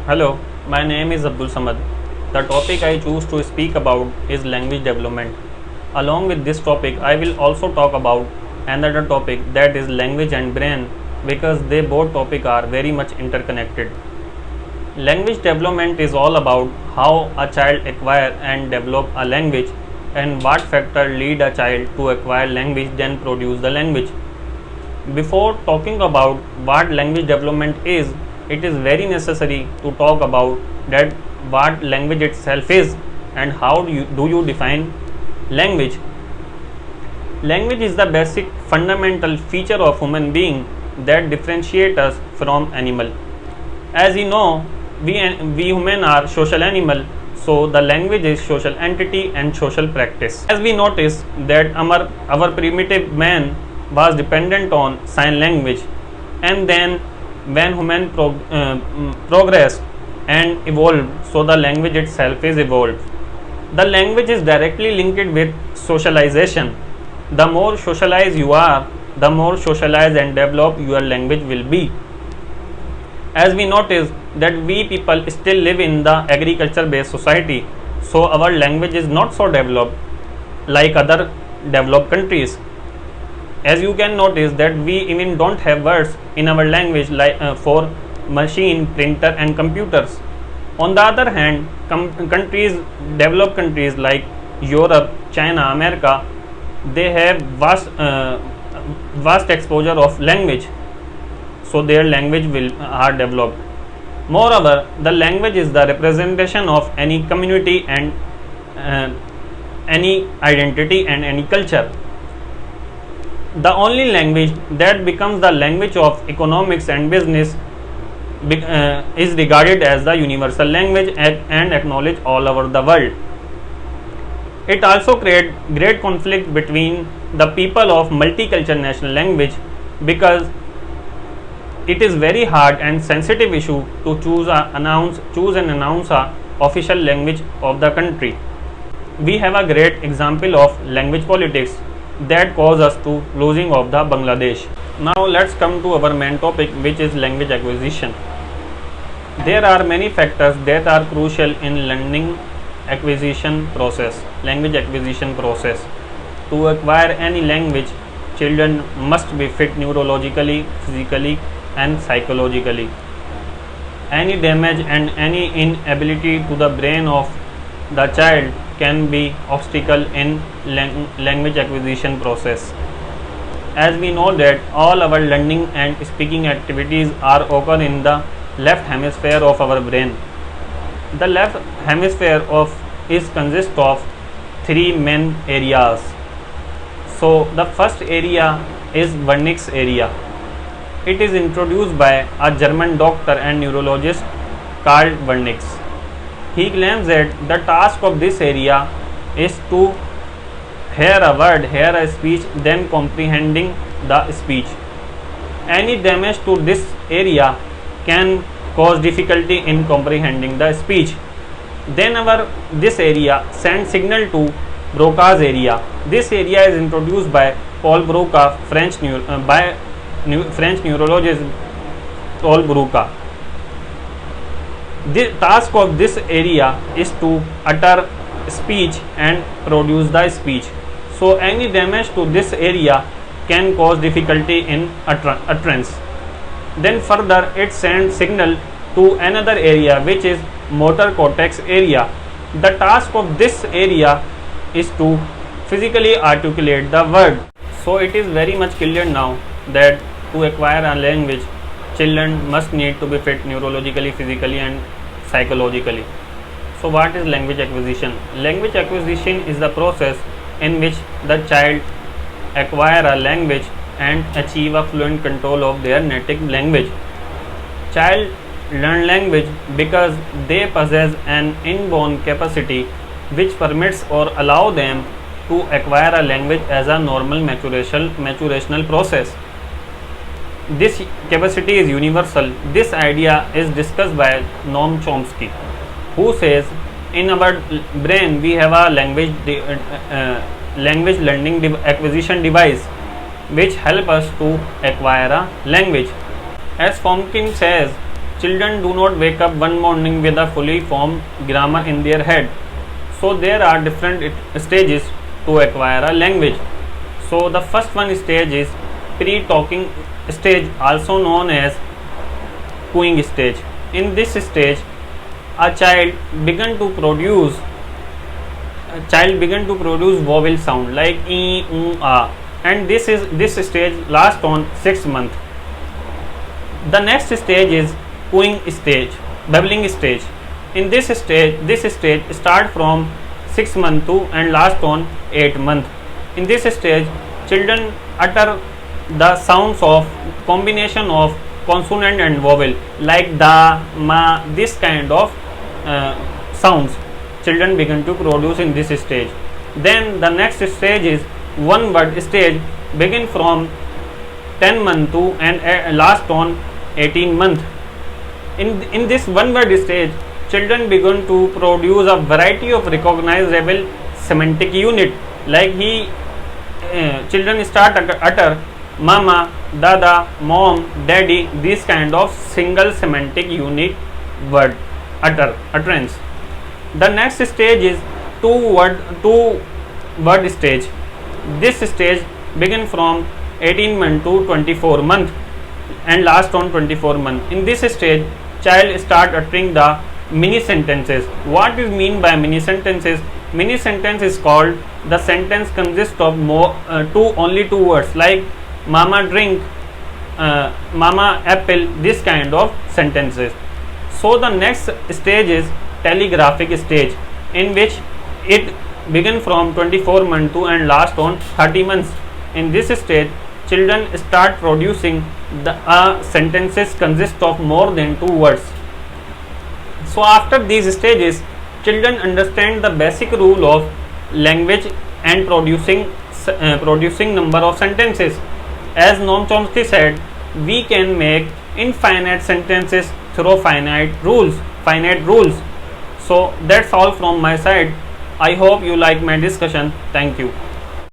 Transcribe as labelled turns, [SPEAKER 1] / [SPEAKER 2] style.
[SPEAKER 1] Hello, my name is Abdul Samad. The topic I choose to speak about is language development. Along with this topic, I will also talk about another topic, that is language and brain, because they both topics are very much interconnected. Language development is all about how a child acquire and develop a language and what factor lead a child to acquire language then produce the language. Before talking about what language development is, it is very necessary to talk about that what language itself is and how do you define language. Language is the basic fundamental feature of human being that differentiate us from animal. As you know, we human are social animal, so the language is social entity and social practice. As we notice that our primitive man was dependent on sign language, and then when human progressed and evolved, so the language itself is evolved. The language is directly linked with socialization. The more socialized you are, the more socialized and developed your language will be. As we notice that we people still live in the agriculture based society, so our language is not so developed like other developed countries. As you can notice that we even don't have words in our language like for machine, printer and computers. On the other hand, developed countries like Europe, China, America, they have vast exposure of language, so their language are developed. Moreover, the language is the representation of any community and any identity and any culture. The only language that becomes the language of economics and business is regarded as the universal language and acknowledged all over the world. It also creates great conflict between the people of multicultural national language, because it is very hard and sensitive issue to choose and announce a official language of the country. We have a great example of language politics that caused us to losing of the Bangladesh. Now let's come to our main topic, which is language acquisition. There are many factors that are crucial in language acquisition process. To acquire any language, children must be fit neurologically, physically and psychologically. Any damage and any inability to the brain of the child can be obstacle in language acquisition process. As we know that all our learning and speaking activities are occur in the left hemisphere of our brain. The left hemisphere is consist of three main areas. So the first area is Wernicke's area. It is introduced by a German doctor and neurologist Karl Wernicke. He claims that the task of this area is to hear a word, hear a speech, then comprehending the speech. Any damage to this area can cause difficulty in comprehending the speech. Then this area sends signal to Broca's area. This area is introduced by Paul Broca, French neurologist Paul Broca. The task of this area is to utter speech and produce the speech. So any damage to this area can cause difficulty in utterance. Then further it sends signal to another area, which is motor cortex area. The task of this area is to physically articulate the word. So it is very much clear now that to acquire a language, children must need to be fit neurologically, physically and psychologically. So what is language acquisition? Language acquisition is the process in which the child acquire a language and achieve a fluent control of their native language. Child learn language because they possess an inborn capacity which permits or allow them to acquire a language as a normal maturational process. This capacity is universal. This idea is discussed by Noam Chomsky, who says in our brain we have a language learning acquisition device which help us to acquire a language. As Fomkin says, children do not wake up one morning with a fully formed grammar in their head. So there are different stages to acquire a language. So the first one stage is pre-talking stage, also known as cooing stage. In this stage, a child began to produce vowel sound like e, u, a, and this stage lasts on 6 months. The next stage is cooing stage, babbling stage. In this stage start from 6 months to and last on 8 months. In this stage, children utter the sounds of combination of consonant and vowel like da, ma, this kind of sounds children begin to produce in this stage. Then the next stage is one word stage, begin from 10 months to and last on 18 months. In this one word stage, children begin to produce a variety of recognizable semantic unit like children start utter mama, dada, mom, daddy, this kind of single semantic unit word utterance. The next stage is two word stage. This stage begin from 18 months to 24 months and last on 24 months. In this stage, child start uttering the mini sentences. What is mean by mini sentences? Mini sentence is called the sentence consists of only two words like mama drink, mama apple, this kind of sentences. So the next stage is telegraphic stage, in which it begin from 24 months to and last on 30 months. In this stage, children start producing the sentences consist of more than 2 words. So after these stages, children understand the basic rule of language and producing number of sentences. As Noam Chomsky said, we can make infinite sentences through finite rules. So that's all from my side. I hope you like my discussion. Thank you.